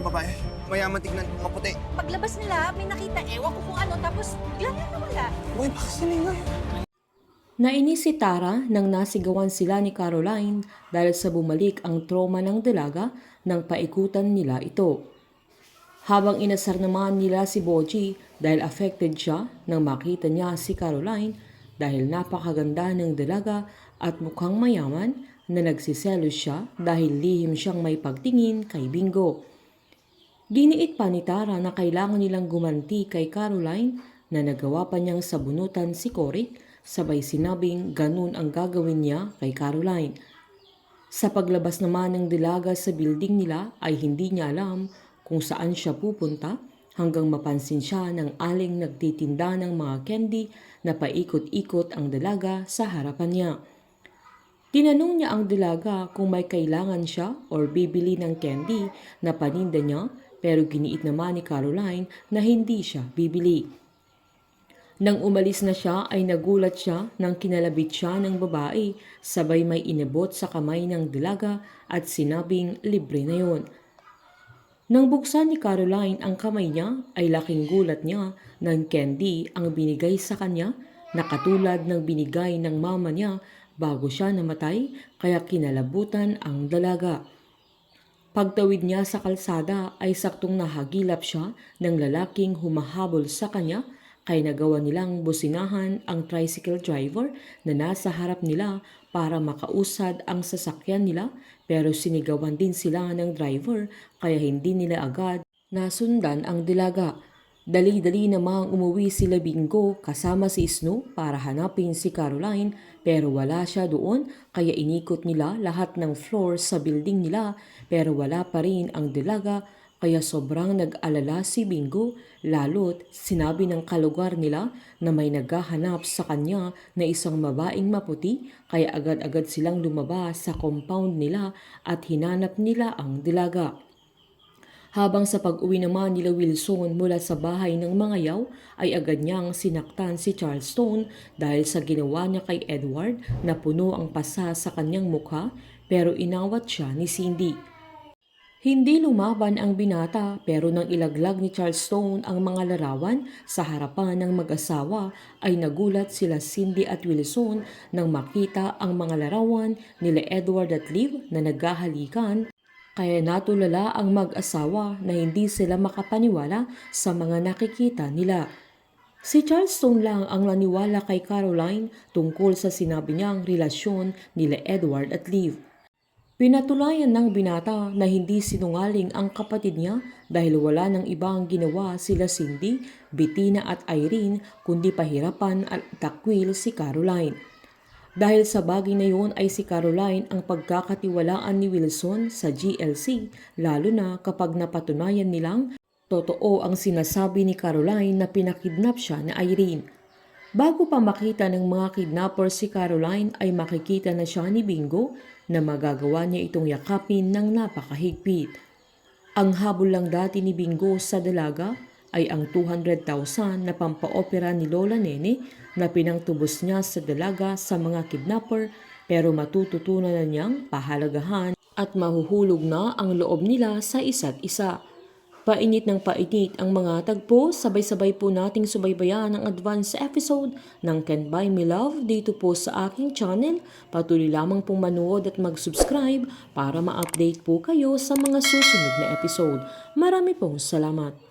yung babae. Mayaman tignan, maputi. Paglabas nila, may nakita, ewan ko kung ano, tapos biglang na nawala. Uy, baka sininga. Nainis si Tara nang nasigawan sila ni Caroline dahil sa bumalik ang trauma ng dalaga nang paikutan nila ito. Habang inasar naman nila si Boji dahil affected siya nang makita niya si Caroline dahil napakaganda ng dalaga at mukhang mayaman na nagsiselos siya dahil lihim siyang may pagtingin kay Bingo. Giniit pa ni Tara na kailangan nilang gumanti kay Caroline na nagawa pa niyang sabunutan si Cory, sabay sinabing ganun ang gagawin niya kay Caroline. Sa paglabas naman ng dalaga sa building nila ay hindi niya alam kung saan siya pupunta hanggang mapansin siya ng aling nagtitinda ng mga candy na paikot-ikot ang dalaga sa harapan niya. Tinanong niya ang dalaga kung may kailangan siya or bibili ng candy na paninda niya pero giniit naman ni Caroline na hindi siya bibili. Nang umalis na siya ay nagulat siya nang kinalabit siya ng babae sabay may inabot sa kamay ng dalaga at sinabing libre na yon. Nang buksan ni Caroline ang kamay niya ay laking gulat niya ng candy ang binigay sa kanya na katulad ng binigay ng mama niya bago siya namatay kaya kinalabutan ang dalaga. Pagtawid niya sa kalsada ay saktong nahagilap siya ng lalaking humahabol sa kanya kaya nagawa nilang businahan ang tricycle driver na nasa harap nila para makausad ang sasakyan nila pero sinigawan din sila ng driver kaya hindi nila agad nasundan ang dalaga. Dali-dali namang umuwi sila Bingo kasama si Snow para hanapin si Caroline pero wala siya doon kaya inikot nila lahat ng floor sa building nila pero wala pa rin ang dalaga kaya sobrang nag-alala si Bingo lalo't sinabi ng kalugar nila na may naghahanap sa kanya na isang babaeng maputi kaya agad-agad silang lumabas sa compound nila at hinanap nila ang dalaga. Habang sa pag-uwi naman nila Wilson mula sa bahay ng mga yaw ay agad niyang sinaktan si Charleston dahil sa ginawa niya kay Edward na puno ang pasa sa kanyang mukha pero inawat siya ni Cindy. Hindi lumaban ang binata pero nang ilaglag ni Charleston ang mga larawan sa harapan ng mag-asawa ay nagulat sila Cindy at Wilson nang makita ang mga larawan nila Edward at Liv na naghahalikan. Kaya natulala ang mag-asawa na hindi sila makapaniwala sa mga nakikita nila. Si Charleston lang ang naniwala kay Caroline tungkol sa sinabi niyang relasyon nila Edward at Liv. Pinatulayan ng binata na hindi sinungaling ang kapatid niya dahil wala ng ibang ginawa sila Cindy, Bettina at Irene kundi pahirapan at takwil si Caroline. Dahil sa bagay na yun ay si Caroline ang pagkakatiwalaan ni Wilson sa GLC lalo na kapag napatunayan nilang totoo ang sinasabi ni Caroline na pinakidnap siya ni Irene. Bago pa makita ng mga kidnapper si Caroline ay makikita na siya ni Bingo na magagawa niya itong yakapin ng napakahigpit. Ang habol lang dati ni Bingo sa dalaga ay ang 200,000 na pampaopera ni Lola Nene na pinangtubos niya sa dalaga sa mga kidnapper pero matututunan na niyang pahalagahan at mahuhulog na ang loob nila sa isa't isa. Painit ng painit ang mga tagpo, sabay-sabay po nating subaybayan ang advance episode ng Can't Buy Me Love dito po sa aking channel. Patuloy lamang pong manood at mag-subscribe para ma-update po kayo sa mga susunod na episode. Marami pong salamat.